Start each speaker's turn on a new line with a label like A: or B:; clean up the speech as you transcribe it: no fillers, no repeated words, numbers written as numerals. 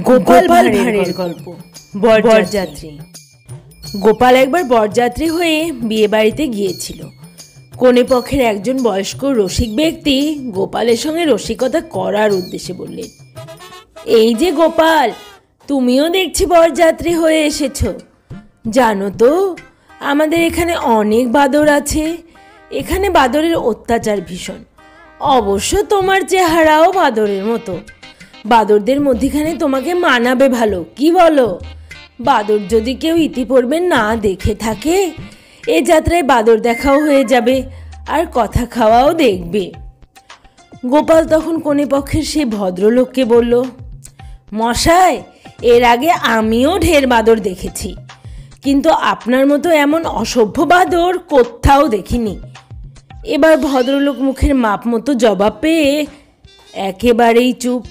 A: গোপাল ভাঁড়ের গল্প। বরযাত্রী। গোপাল একবার বরযাত্রী হয়ে বিয়ে বাড়িতে গিয়েছিল। কনে পক্ষের একজন বয়স্ক রসিক ব্যক্তি গোপালের সঙ্গে রসিকতা করার উদ্দেশ্যে বললেন, এই যে গোপাল, তুমিও দেখছি বরযাত্রী হয়ে এসেছো। জানো তো, আমাদের এখানে অনেক বাদর আছে। এখানে বাদরের অত্যাচার ভীষণ। অবশ্য তোমার চেহারাও বাদরের মতো। বাদরদের মধ্যখানে তোমাকে মানাবে ভালো, কি বলো? বাদর যদি কেউ ইতিপূর্বে না দেখে থাকে, এ যাত্রায় বাদর দেখাও হয়ে যাবে, আর কথা খাওয়াও দেখবে। গোপাল তখন কনে পক্ষের সেই ভদ্রলোককে বলল, মশাই, এর আগে আমিও ঢের বাদর দেখেছি, কিন্তু আপনার মতো এমন অসভ্য বাদর কোথাও দেখিনি। এবার ভদ্রলোক মুখের মাপ মতো জবাব পেয়ে একেবারেই চুপ।